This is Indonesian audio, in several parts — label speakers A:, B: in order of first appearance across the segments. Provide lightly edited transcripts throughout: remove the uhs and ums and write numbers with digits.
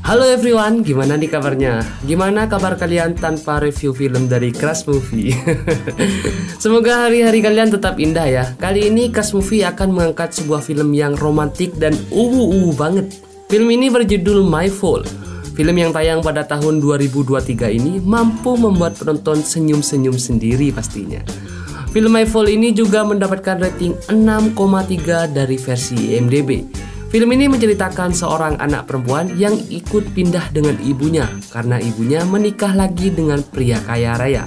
A: Halo everyone, gimana nih kabarnya? Gimana kabar kalian tanpa review film dari Crush Movie? Semoga hari-hari kalian tetap indah ya. Kali ini Crush Movie akan mengangkat sebuah film yang romantis dan banget. Film ini berjudul My Fault. Film yang tayang pada tahun 2023 ini mampu membuat penonton senyum-senyum sendiri pastinya. Film My Fault ini juga mendapatkan rating 6,3 dari versi IMDb. Film ini menceritakan seorang anak perempuan yang ikut pindah dengan ibunya karena ibunya menikah lagi dengan pria kaya raya.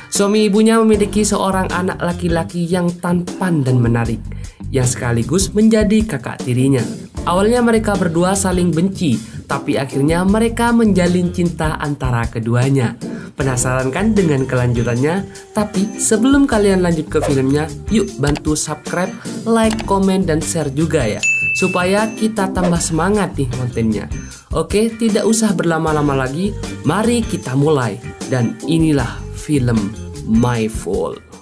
A: Suami ibunya memiliki seorang anak laki-laki yang tampan dan menarik, yang sekaligus menjadi kakak tirinya. Awalnya mereka berdua saling benci, tapi akhirnya mereka menjalin cinta antara keduanya. Penasaran kan dengan kelanjutannya? Tapi sebelum kalian lanjut ke filmnya, yuk bantu subscribe, like, komen, dan share juga ya, supaya kita tambah semangat nih kontennya. Oke, tidak usah berlama-lama lagi, mari kita mulai. Dan inilah film My Fault.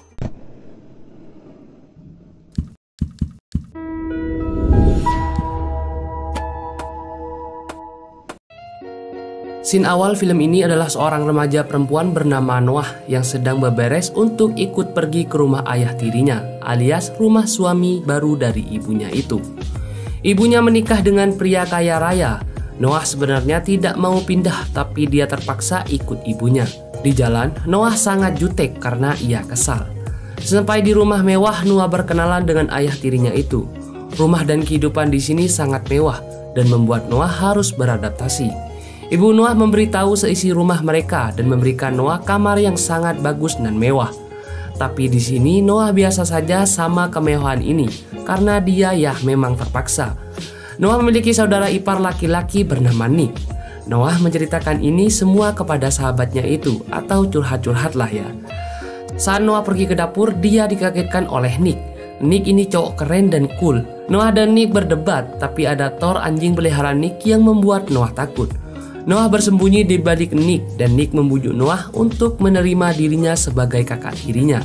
A: Scene awal film ini adalah seorang remaja perempuan bernama Noah yang sedang beberes untuk ikut pergi ke rumah ayah tirinya, alias rumah suami baru dari ibunya itu. Ibunya menikah dengan pria kaya raya. Noah sebenarnya tidak mau pindah, tapi dia terpaksa ikut ibunya. Di jalan, Noah sangat jutek karena ia kesal. Sampai di rumah mewah, Noah berkenalan dengan ayah tirinya itu. Rumah dan kehidupan di sini sangat mewah dan membuat Noah harus beradaptasi. Ibu Noah memberitahu seisi rumah mereka dan memberikan Noah kamar yang sangat bagus dan mewah. Tapi di sini Noah biasa saja sama kemewahan ini karena dia ya memang terpaksa. Noah memiliki saudara ipar laki-laki bernama Nick. Noah menceritakan ini semua kepada sahabatnya itu atau curhat-curhat lah ya. Saat Noah pergi ke dapur, dia dikagetkan oleh Nick. Nick ini cowok keren dan cool. Noah dan Nick berdebat, tapi ada Thor, anjing peliharaan Nick, yang membuat Noah takut. Noah bersembunyi di balik Nick dan Nick membujuk Noah untuk menerima dirinya sebagai kakak tirinya.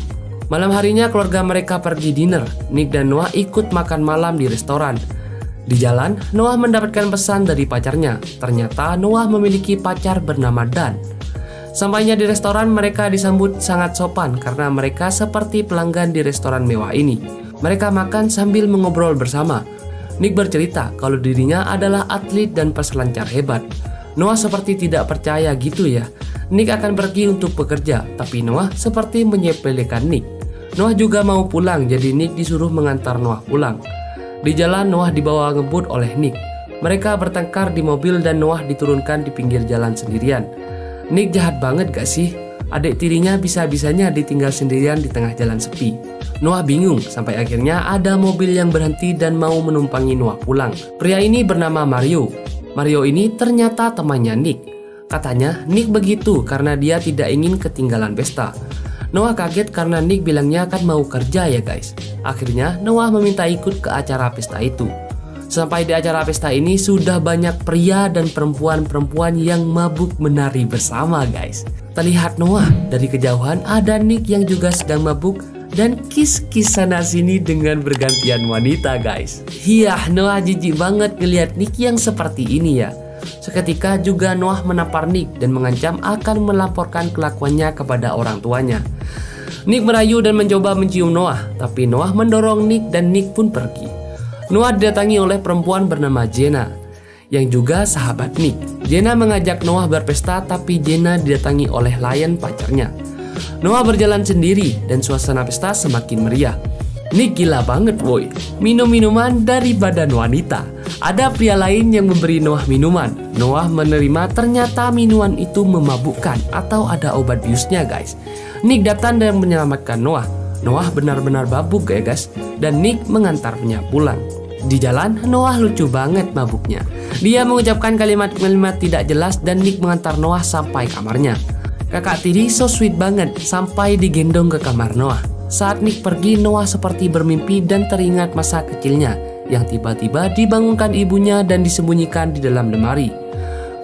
A: Malam harinya keluarga mereka pergi dinner. Nick dan Noah ikut makan malam di restoran. Di jalan, Noah mendapatkan pesan dari pacarnya. Ternyata Noah memiliki pacar bernama Dan. Sampainya di restoran, mereka disambut sangat sopan karena mereka seperti pelanggan di restoran mewah ini. Mereka makan sambil mengobrol bersama. Nick bercerita kalau dirinya adalah atlet dan peselancar hebat. Noah seperti tidak percaya gitu ya. Nick akan pergi untuk bekerja, tapi Noah seperti menyepelekan Nick. Noah juga mau pulang, jadi Nick disuruh mengantar Noah pulang. Di jalan, Noah dibawa ngebut oleh Nick. Mereka bertengkar di mobil dan Noah diturunkan di pinggir jalan sendirian. Nick jahat banget gak sih? Adik tirinya bisa-bisanya ditinggal sendirian di tengah jalan sepi. Noah bingung sampai akhirnya ada mobil yang berhenti dan mau menumpangi Noah pulang. Pria ini bernama Mario. Mario ini ternyata temannya Nick. Katanya Nick begitu karena dia tidak ingin ketinggalan pesta. Noah kaget karena Nick bilangnya kan mau kerja ya guys. Akhirnya Noah meminta ikut ke acara pesta itu. Sampai di acara pesta ini sudah banyak pria dan perempuan-perempuan yang mabuk menari bersama guys. Terlihat Noah dari kejauhan ada Nick yang juga sedang mabuk dan kiss-kiss sana sini dengan bergantian wanita guys. Iya, Noah jijik banget ngeliat Nick yang seperti ini ya. Seketika juga Noah menampar Nick dan mengancam akan melaporkan kelakuannya kepada orang tuanya. Nick merayu dan mencoba mencium Noah, tapi Noah mendorong Nick dan Nick pun pergi. Noah didatangi oleh perempuan bernama Jenna, yang juga sahabat Nick. Jenna mengajak Noah berpesta, tapi Jenna didatangi oleh Lion, pacarnya. Noah berjalan sendiri dan suasana pesta semakin meriah. Nick gila banget boy, minum minuman dari badan wanita. Ada pria lain yang memberi Noah minuman. Noah menerima, ternyata minuman itu memabukkan atau ada obat biusnya guys. Nick datang dan menyelamatkan Noah. Noah benar-benar mabuk ya guys, dan Nick mengantarnya pulang. Di jalan, Noah lucu banget mabuknya. Dia mengucapkan kalimat-kalimat tidak jelas dan Nick mengantar Noah sampai kamarnya. Kakak tiri so sweet banget sampai digendong ke kamar Noah. Saat Nick pergi, Noah seperti bermimpi dan teringat masa kecilnya yang tiba-tiba dibangunkan ibunya dan disembunyikan di dalam lemari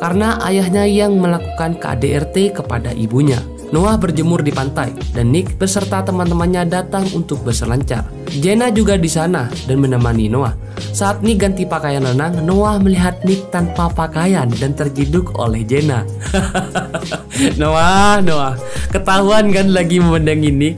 A: karena ayahnya yang melakukan KDRT kepada ibunya. Noah berjemur di pantai dan Nick beserta teman-temannya datang untuk berselancar. Jenna juga di sana dan menemani Noah. Saat Nick ganti pakaian renang, Noah melihat Nick tanpa pakaian dan terjeduk oleh Jenna. Noah, ketahuan kan lagi memendangi Nick?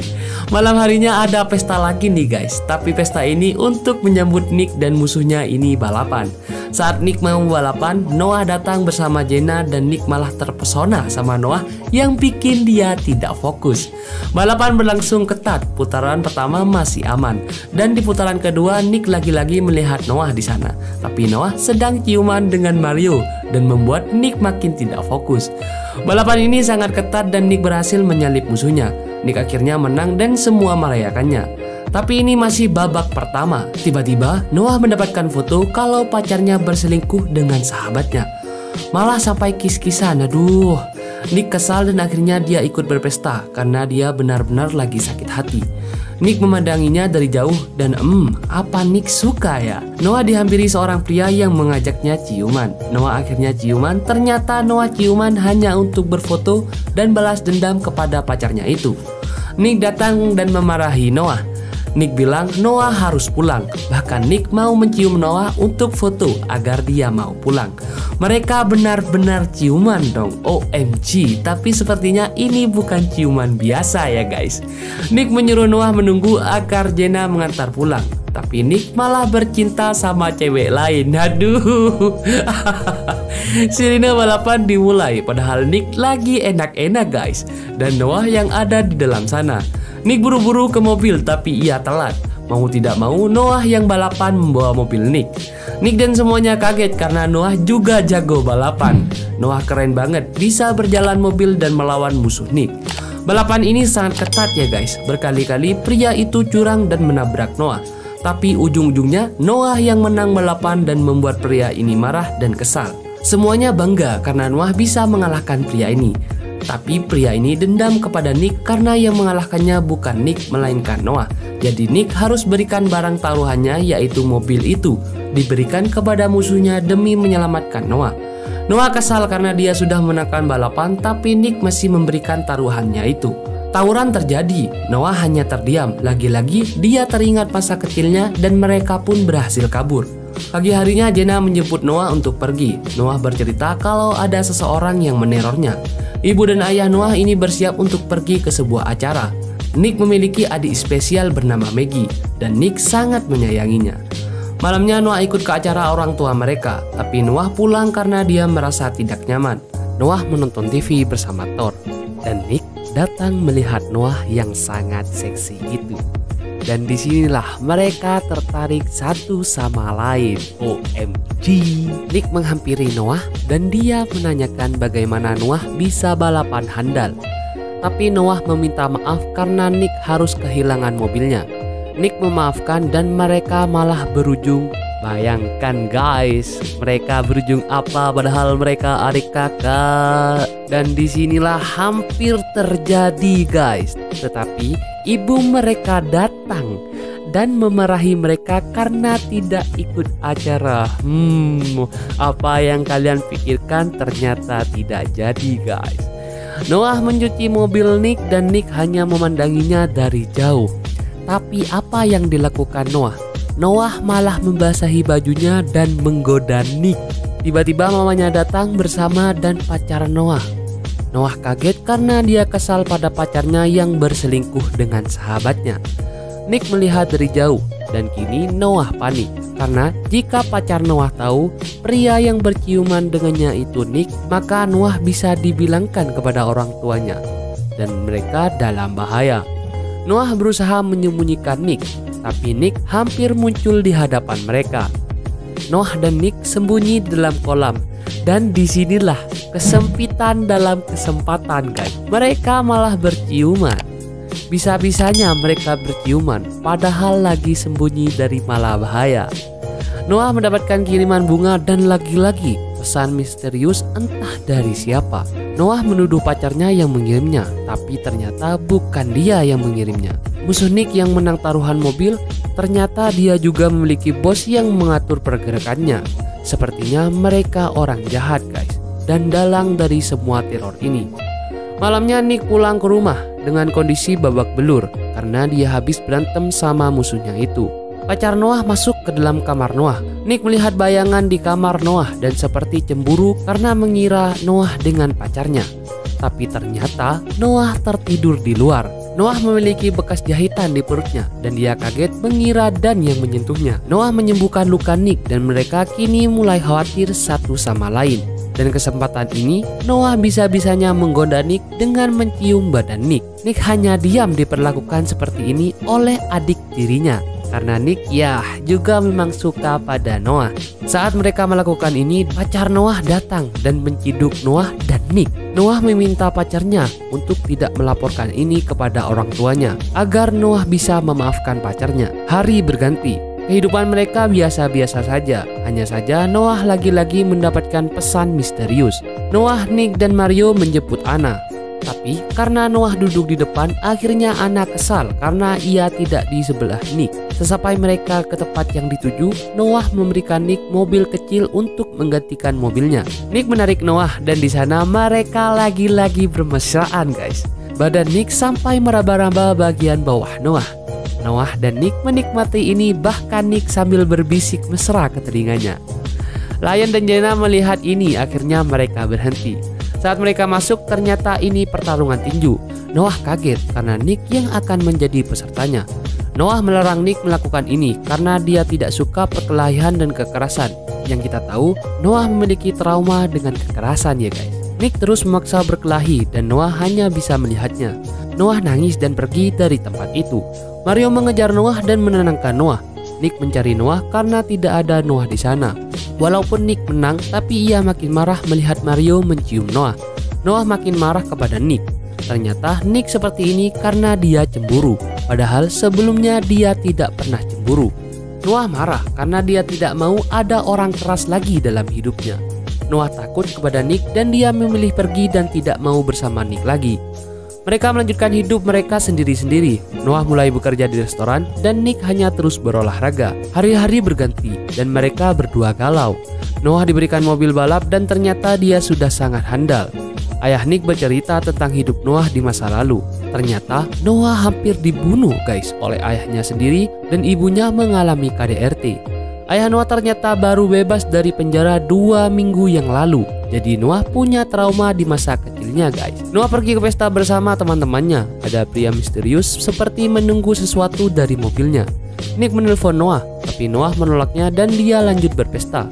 A: Malam harinya ada pesta lagi nih guys, tapi pesta ini untuk menyambut Nick dan musuhnya ini balapan. Saat Nick mau balapan, Noah datang bersama Jenna dan Nick malah terpesona sama Noah yang bikin dia tidak fokus. Balapan berlangsung ketat, putaran pertama masih aman, dan di putaran kedua Nick lagi-lagi melihat Noah di sana. Tapi Noah sedang ciuman dengan Mario dan membuat Nick makin tidak fokus. Balapan ini sangat ketat dan Nick berhasil menyalip musuhnya. Nick akhirnya menang dan semua merayakannya. Tapi ini masih babak pertama. Tiba-tiba Noah mendapatkan foto kalau pacarnya berselingkuh dengan sahabatnya. Malah sampai kiss-kissan. Aduh, Nick kesal dan akhirnya dia ikut berpesta karena dia benar-benar lagi sakit hati. Nick memandanginya dari jauh dan apa Nick suka ya? Noah dihampiri seorang pria yang mengajaknya ciuman. Noah akhirnya ciuman. Ternyata Noah ciuman hanya untuk berfoto dan balas dendam kepada pacarnya itu. Nick datang dan memarahi Noah. Nick bilang Noah harus pulang. Bahkan Nick mau mencium Noah untuk foto agar dia mau pulang. Mereka benar-benar ciuman dong. OMG. Tapi sepertinya ini bukan ciuman biasa ya guys. Nick menyuruh Noah menunggu agar Jenna mengantar pulang. Tapi Nick malah bercinta sama cewek lain. Aduh. Sirine balapan dimulai. Padahal Nick lagi enak-enak guys. Dan Noah yang ada di dalam sana. Nick buru-buru ke mobil tapi ia telat. Mau tidak mau Noah yang balapan membawa mobil Nick. Nick dan semuanya kaget karena Noah juga jago balapan. Noah keren banget bisa berjalan mobil dan melawan musuh Nick. Balapan ini sangat ketat ya guys. Berkali-kali pria itu curang dan menabrak Noah. Tapi ujung-ujungnya Noah yang menang balapan dan membuat pria ini marah dan kesal. Semuanya bangga karena Noah bisa mengalahkan pria ini. Tapi pria ini dendam kepada Nick karena yang mengalahkannya bukan Nick melainkan Noah. Jadi Nick harus berikan barang taruhannya yaitu mobil itu. Diberikan kepada musuhnya demi menyelamatkan Noah. Noah kesal karena dia sudah menangkan balapan tapi Nick masih memberikan taruhannya itu. Tawuran terjadi, Noah hanya terdiam. Lagi-lagi dia teringat masa kecilnya dan mereka pun berhasil kabur. Pagi harinya Jenna menjemput Noah untuk pergi. Noah bercerita kalau ada seseorang yang menerornya. Ibu dan ayah Noah ini bersiap untuk pergi ke sebuah acara. Nick memiliki adik spesial bernama Maggie dan Nick sangat menyayanginya. Malamnya Noah ikut ke acara orang tua mereka, tapi Noah pulang karena dia merasa tidak nyaman. Noah menonton TV bersama Thor dan Nick datang melihat Noah yang sangat seksi itu. Dan disinilah mereka tertarik satu sama lain. OMG. Nick menghampiri Noah dan dia menanyakan bagaimana Noah bisa balapan handal. Tapi Noah meminta maaf karena Nick harus kehilangan mobilnya. Nick memaafkan dan mereka malah berujung. Bayangkan guys, mereka berujung apa padahal mereka adik kakak. Dan disinilah hampir terjadi guys. Tetapi ibu mereka datang dan memarahi mereka karena tidak ikut acara. Apa yang kalian pikirkan ternyata tidak jadi guys. Noah mencuci mobil Nick dan Nick hanya memandanginya dari jauh. Tapi apa yang dilakukan Noah? Noah malah membasahi bajunya dan menggoda Nick. Tiba-tiba mamanya datang bersama dan pacar Noah. Noah kaget karena dia kesal pada pacarnya yang berselingkuh dengan sahabatnya. Nick melihat dari jauh dan kini Noah panik karena jika pacar Noah tahu pria yang berciuman dengannya itu Nick, maka Noah bisa dibilangkan kepada orang tuanya dan mereka dalam bahaya. Noah berusaha menyembunyikan Nick, tapi Nick hampir muncul di hadapan mereka. Noah dan Nick sembunyi di dalam kolam. Dan disinilah kesempitan dalam kesempatan guys. Mereka malah berciuman. Bisa-bisanya mereka berciuman padahal lagi sembunyi dari mala bahaya. Noah mendapatkan kiriman bunga dan lagi-lagi pesan misterius entah dari siapa. Noah menuduh pacarnya yang mengirimnya, tapi ternyata bukan dia yang mengirimnya. Musuh Nick yang menang taruhan mobil, ternyata dia juga memiliki bos yang mengatur pergerakannya. Sepertinya mereka orang jahat guys, dan dalang dari semua teror ini. Malamnya Nick pulang ke rumah dengan kondisi babak belur karena dia habis berantem sama musuhnya itu. pacar Noah masuk ke dalam kamar Noah. Nick melihat bayangan di kamar Noah dan seperti cemburu karena mengira Noah dengan pacarnya. Tapi ternyata Noah tertidur di luar. Noah memiliki bekas jahitan di perutnya dan dia kaget mengira Dan yang menyentuhnya. Noah menyembuhkan luka Nick dan mereka kini mulai khawatir satu sama lain. Dan kesempatan ini Noah bisa-bisanya menggoda Nick dengan mencium badan Nick. Nick hanya diam diperlakukan seperti ini oleh adik tirinya. Karena Nick juga memang suka pada Noah. Saat mereka melakukan ini, pacar Noah datang dan menciduk Noah dan Nick. Noah meminta pacarnya untuk tidak melaporkan ini kepada orang tuanya agar Noah bisa memaafkan pacarnya. Hari berganti. Kehidupan mereka biasa-biasa saja. Hanya saja Noah lagi-lagi mendapatkan pesan misterius. Noah, Nick, dan Mario menjemput Anna. Tapi karena Noah duduk di depan, akhirnya Anna kesal karena ia tidak di sebelah Nick. Sesampai mereka ke tempat yang dituju, Noah memberikan Nick mobil kecil untuk menggantikan mobilnya. Nick menarik Noah dan di sana mereka lagi-lagi bermesraan, guys. Badan Nick sampai meraba-raba bagian bawah Noah. Noah dan Nick menikmati ini, bahkan Nick sambil berbisik mesra ke telinganya. Lion dan Jenna melihat ini, akhirnya mereka berhenti. Saat mereka masuk, ternyata ini pertarungan tinju. Noah kaget karena Nick yang akan menjadi pesertanya. Noah melarang Nick melakukan ini karena dia tidak suka perkelahian dan kekerasan. Yang kita tahu, Noah memiliki trauma dengan kekerasan ya guys. Nick terus memaksa berkelahi dan Noah hanya bisa melihatnya. Noah nangis dan pergi dari tempat itu. Mario mengejar Noah dan menenangkan Noah. Nick mencari Noah karena tidak ada Noah di sana. Walaupun Nick menang, tapi ia makin marah melihat Mario mencium Noah. Noah makin marah kepada Nick. Ternyata Nick seperti ini karena dia cemburu. Padahal sebelumnya dia tidak pernah cemburu. Noah marah karena dia tidak mau ada orang keras lagi dalam hidupnya. Noah takut kepada Nick dan dia memilih pergi dan tidak mau bersama Nick lagi. Mereka melanjutkan hidup mereka sendiri-sendiri. Noah mulai bekerja di restoran dan Nick hanya terus berolahraga. Hari-hari berganti dan mereka berdua galau. Noah diberikan mobil balap dan ternyata dia sudah sangat handal. Ayah Nick bercerita tentang hidup Noah di masa lalu. Ternyata Noah hampir dibunuh guys oleh ayahnya sendiri dan ibunya mengalami KDRT. Ayah Noah ternyata baru bebas dari penjara 2 minggu yang lalu. Jadi Noah punya trauma di masa kecilnya guys. Noah pergi ke pesta bersama teman-temannya. Ada pria misterius seperti menunggu sesuatu dari mobilnya. Nick menelpon Noah, tapi Noah menolaknya dan dia lanjut berpesta.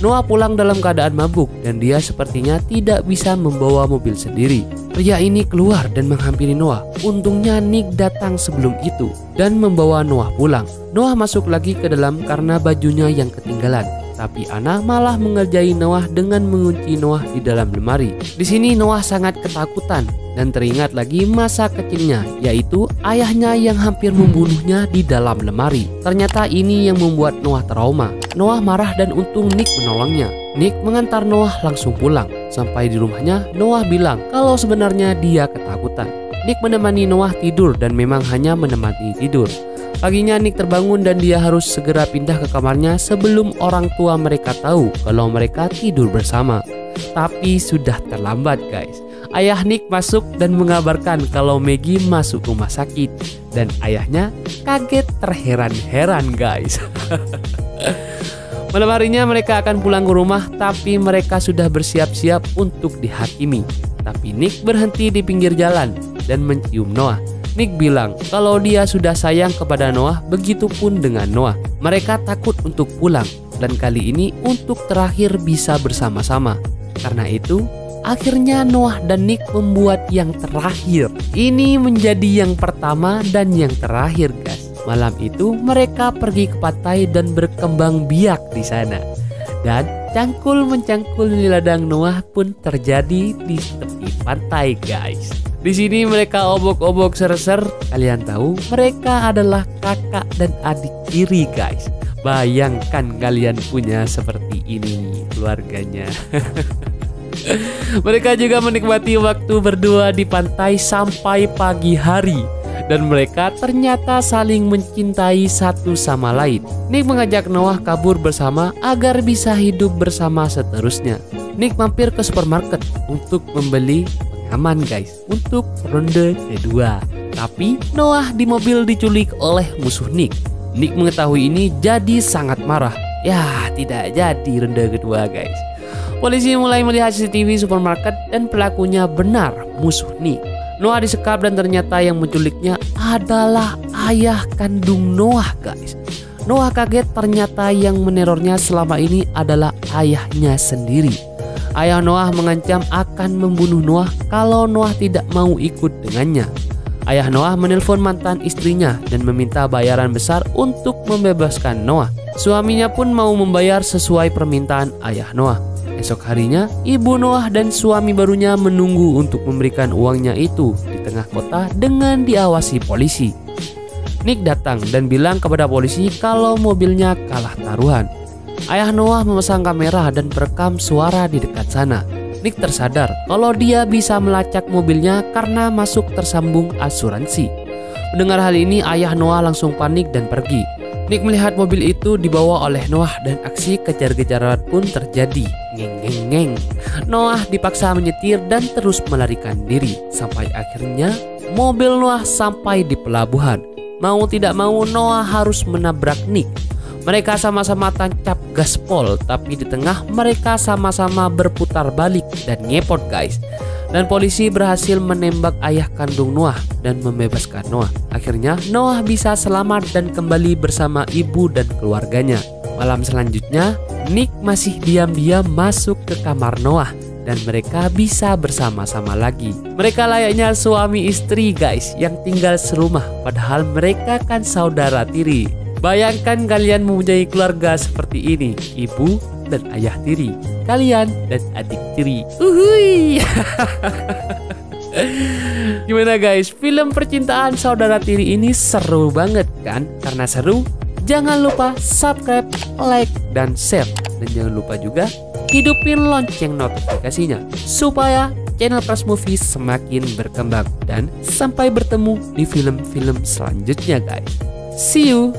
A: Noah pulang dalam keadaan mabuk dan dia sepertinya tidak bisa membawa mobil sendiri. Pria ini keluar dan menghampiri Noah. Untungnya Nick datang sebelum itu dan membawa Noah pulang. Noah masuk lagi ke dalam karena bajunya yang ketinggalan. Tapi Anna malah mengerjai Noah dengan mengunci Noah di dalam lemari. Di sini Noah sangat ketakutan dan teringat lagi masa kecilnya, yaitu ayahnya yang hampir membunuhnya di dalam lemari. Ternyata ini yang membuat Noah trauma. Noah marah dan untung Nick menolongnya. Nick mengantar Noah langsung pulang. Sampai di rumahnya, Noah bilang kalau sebenarnya dia ketakutan. Nick menemani Noah tidur dan memang hanya menemani tidur. Paginya Nick terbangun dan dia harus segera pindah ke kamarnya sebelum orang tua mereka tahu kalau mereka tidur bersama. Tapi sudah terlambat guys. Ayah Nick masuk dan mengabarkan kalau Maggie masuk rumah sakit. Dan ayahnya kaget terheran-heran guys. Malam harinya mereka akan pulang ke rumah, tapi mereka sudah bersiap-siap untuk dihakimi. Tapi Nick berhenti di pinggir jalan dan mencium Noah. Nick bilang kalau dia sudah sayang kepada Noah, begitupun dengan Noah. Mereka takut untuk pulang dan kali ini untuk terakhir bisa bersama-sama. Karena itu, akhirnya Noah dan Nick membuat yang terakhir. Ini menjadi yang pertama dan yang terakhir, guys. Malam itu mereka pergi ke pantai dan berkembang biak di sana. Dan cangkul-mencangkul di ladang Noah pun terjadi di tepi pantai, guys. Di sini mereka obok-obok ser-ser. Kalian tahu mereka adalah kakak dan adik tiri guys. Bayangkan kalian punya seperti ini keluarganya. Mereka juga menikmati waktu berdua di pantai sampai pagi hari. Dan mereka ternyata saling mencintai satu sama lain. Nick mengajak Noah kabur bersama agar bisa hidup bersama seterusnya. Nick mampir ke supermarket untuk membeli aman guys untuk ronde kedua. Tapi Noah di mobil diculik oleh musuh Nick. Nick mengetahui ini jadi sangat marah. Ya, tidak jadi ronde kedua guys. Polisi mulai melihat CCTV supermarket dan pelakunya benar musuh Nick. Noah disekap dan ternyata yang menculiknya adalah ayah kandung Noah guys. Noah kaget, ternyata yang menerornya selama ini adalah ayahnya sendiri. Ayah Noah mengancam akan membunuh Noah kalau Noah tidak mau ikut dengannya. Ayah Noah menelpon mantan istrinya dan meminta bayaran besar untuk membebaskan Noah. Suaminya pun mau membayar sesuai permintaan ayah Noah. Esok harinya, ibu Noah dan suami barunya menunggu untuk memberikan uangnya itu di tengah kota dengan diawasi polisi. Nick datang dan bilang kepada polisi kalau mobilnya kalah taruhan. Ayah Noah memasang kamera dan merekam suara di dekat sana. Nick tersadar kalau dia bisa melacak mobilnya karena masuk tersambung asuransi. Mendengar hal ini, ayah Noah langsung panik dan pergi. Nick melihat mobil itu dibawa oleh Noah dan aksi kejar-kejaran pun terjadi. Ngeng. Noah dipaksa menyetir dan terus melarikan diri sampai akhirnya mobil Noah sampai di pelabuhan. Mau tidak mau Noah harus menabrak Nick. Mereka sama-sama tancap gaspol, tapi di tengah mereka sama-sama berputar balik dan ngepot guys. Dan polisi berhasil menembak ayah kandung Noah dan membebaskan Noah. Akhirnya Noah bisa selamat dan kembali bersama ibu dan keluarganya. Malam selanjutnya, Nick masih diam-diam masuk ke kamar Noah dan mereka bisa bersama-sama lagi. Mereka layaknya suami istri guys yang tinggal serumah, padahal mereka kan saudara tiri. Bayangkan kalian mempunyai keluarga seperti ini, ibu dan ayah tiri, kalian dan adik tiri. Uhui. Gimana guys, film percintaan saudara tiri ini seru banget kan? Karena seru, jangan lupa subscribe, like, dan share. Dan jangan lupa juga hidupin lonceng notifikasinya supaya channel Pras Movie semakin berkembang. Dan sampai bertemu di film-film selanjutnya guys. See you.